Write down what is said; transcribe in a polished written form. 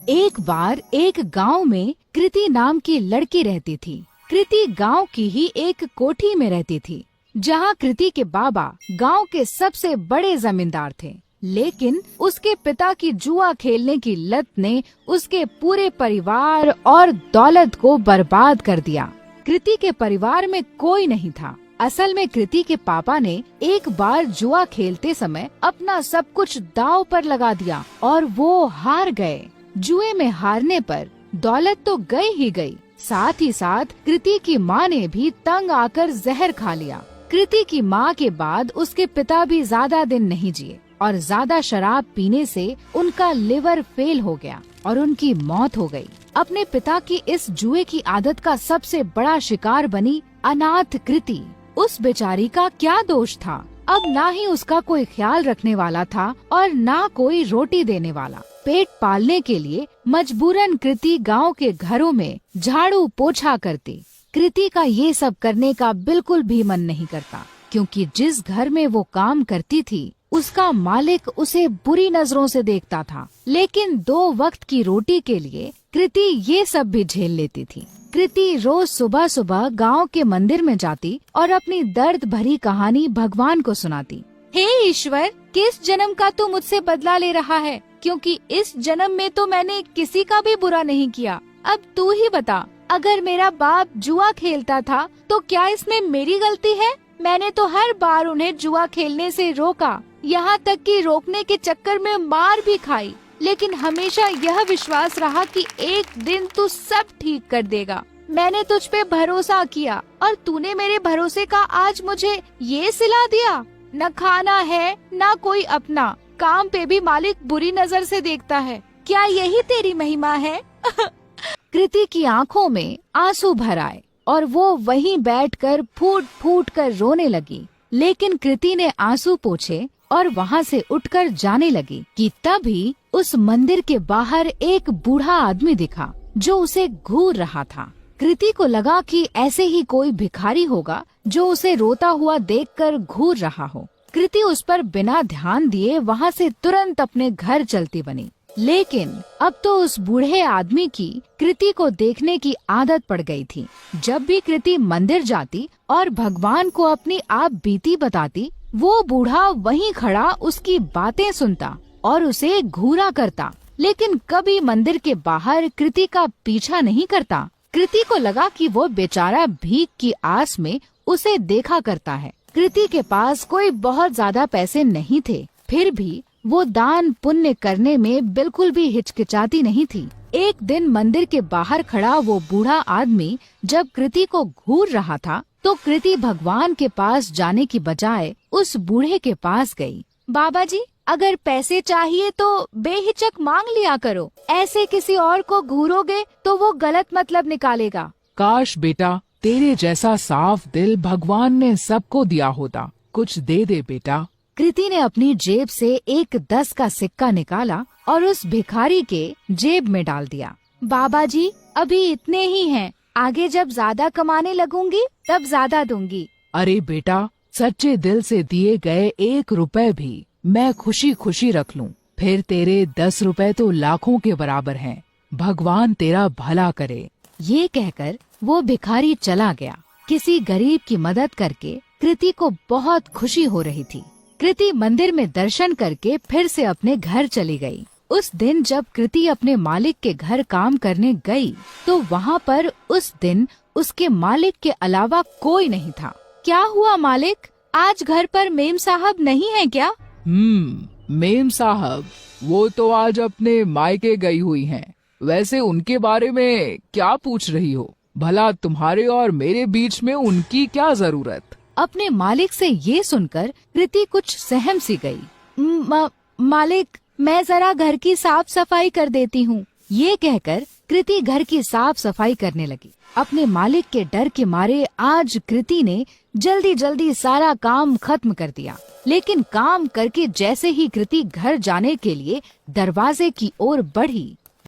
एक बार एक गांव में कृति नाम की लड़की रहती थी। कृति गांव की ही एक कोठी में रहती थी, जहां कृति के बाबा गांव के सबसे बड़े जमींदार थे। लेकिन उसके पिता की जुआ खेलने की लत ने उसके पूरे परिवार और दौलत को बर्बाद कर दिया। कृति के परिवार में कोई नहीं था। असल में कृति के पापा ने एक बार जुआ खेलते समय अपना सब कुछ दांव पर लगा दिया और वो हार गए। जुए में हारने पर दौलत तो गई ही गई, साथ ही साथ कृति की माँ ने भी तंग आकर जहर खा लिया। कृति की माँ के बाद उसके पिता भी ज्यादा दिन नहीं जिए और ज्यादा शराब पीने से उनका लिवर फेल हो गया और उनकी मौत हो गई। अपने पिता की इस जुए की आदत का सबसे बड़ा शिकार बनी अनाथ कृति। उस बेचारी का क्या दोष था? अब ना ही उसका कोई ख्याल रखने वाला था और ना कोई रोटी देने वाला। पेट पालने के लिए मजबूरन कृति गांव के घरों में झाड़ू पोछा करती। कृति का ये सब करने का बिल्कुल भी मन नहीं करता, क्योंकि जिस घर में वो काम करती थी उसका मालिक उसे बुरी नजरों से देखता था। लेकिन 2 वक्त की रोटी के लिए कृति ये सब भी झेल लेती थी। कृति रोज सुबह सुबह गांव के मंदिर में जाती और अपनी दर्द भरी कहानी भगवान को सुनाती। हे ईश्वर, किस जन्म का तू मुझसे बदला ले रहा है? क्योंकि इस जन्म में तो मैंने किसी का भी बुरा नहीं किया। अब तू ही बता, अगर मेरा बाप जुआ खेलता था तो क्या इसमें मेरी गलती है? मैंने तो हर बार उन्हें जुआ खेलने से रोका, यहाँ तक कि रोकने के चक्कर में मार भी खाई, लेकिन हमेशा यह विश्वास रहा कि एक दिन तू सब ठीक कर देगा। मैंने तुझ पे भरोसा किया और तूने मेरे भरोसे का आज मुझे ये सिला दिया। न खाना है न कोई अपना, काम पे भी मालिक बुरी नजर से देखता है। क्या यही तेरी महिमा है? कृति की आंखों में आंसू भर आए और वो वहीं बैठकर फूट फूट कर रोने लगी। लेकिन कृति ने आंसू पोंछे और वहाँ से उठकर जाने लगी कि तभी उस मंदिर के बाहर एक बूढ़ा आदमी दिखा जो उसे घूर रहा था। कृति को लगा कि ऐसे ही कोई भिखारी होगा जो उसे रोता हुआ देखकर घूर रहा हो। कृति उस पर बिना ध्यान दिए वहाँ से तुरंत अपने घर चलती बनी। लेकिन अब तो उस बूढ़े आदमी की कृति को देखने की आदत पड़ गई थी। जब भी कृति मंदिर जाती और भगवान को अपनी आप बीती बताती, वो बूढ़ा वहीं खड़ा उसकी बातें सुनता और उसे घूरा करता, लेकिन कभी मंदिर के बाहर कृति का पीछा नहीं करता। कृति को लगा कि वो बेचारा भीख की आस में उसे देखा करता है। कृति के पास कोई बहुत ज्यादा पैसे नहीं थे, फिर भी वो दान पुण्य करने में बिल्कुल भी हिचकिचाती नहीं थी। एक दिन मंदिर के बाहर खड़ा वो बूढ़ा आदमी जब कृति को घूर रहा था, तो कृति भगवान के पास जाने की बजाय उस बूढ़े के पास गई। बाबा जी, अगर पैसे चाहिए तो बेहिचक मांग लिया करो, ऐसे किसी और को घूरोगे तो वो गलत मतलब निकालेगा। काश बेटा, तेरे जैसा साफ दिल भगवान ने सबको दिया होता। कुछ दे दे बेटा। कृति ने अपनी जेब से एक 10 का सिक्का निकाला और उस भिखारी के जेब में डाल दिया। बाबा जी, अभी इतने ही हैं, आगे जब ज्यादा कमाने लगूंगी तब ज्यादा दूंगी। अरे बेटा, सच्चे दिल से दिए गए 1 रुपए भी मैं खुशी खुशी रख लूं, फिर तेरे 10 रुपए तो लाखों के बराबर हैं। भगवान तेरा भला करे। ये कहकर वो भिखारी चला गया। किसी गरीब की मदद करके कृति को बहुत खुशी हो रही थी। कृति मंदिर में दर्शन करके फिर से अपने घर चली गई। उस दिन जब कृति अपने मालिक के घर काम करने गई, तो वहाँ पर उस दिन उसके मालिक के अलावा कोई नहीं था। क्या हुआ मालिक, आज घर पर मेम साहब नहीं है क्या? मेम साहब, वो तो आज अपने मायके गई हुई हैं। वैसे उनके बारे में क्या पूछ रही हो? भला तुम्हारे और मेरे बीच में उनकी क्या जरूरत? अपने मालिक से ये सुनकर कृति कुछ सहम सी गई। मालिक, मैं जरा घर की साफ सफाई कर देती हूँ। ये कहकर कृति घर की साफ सफाई करने लगी। अपने मालिक के डर के मारे आज कृति ने जल्दी जल्दी सारा काम खत्म कर दिया। लेकिन काम करके जैसे ही कृति घर जाने के लिए दरवाजे की ओर बढ़ी,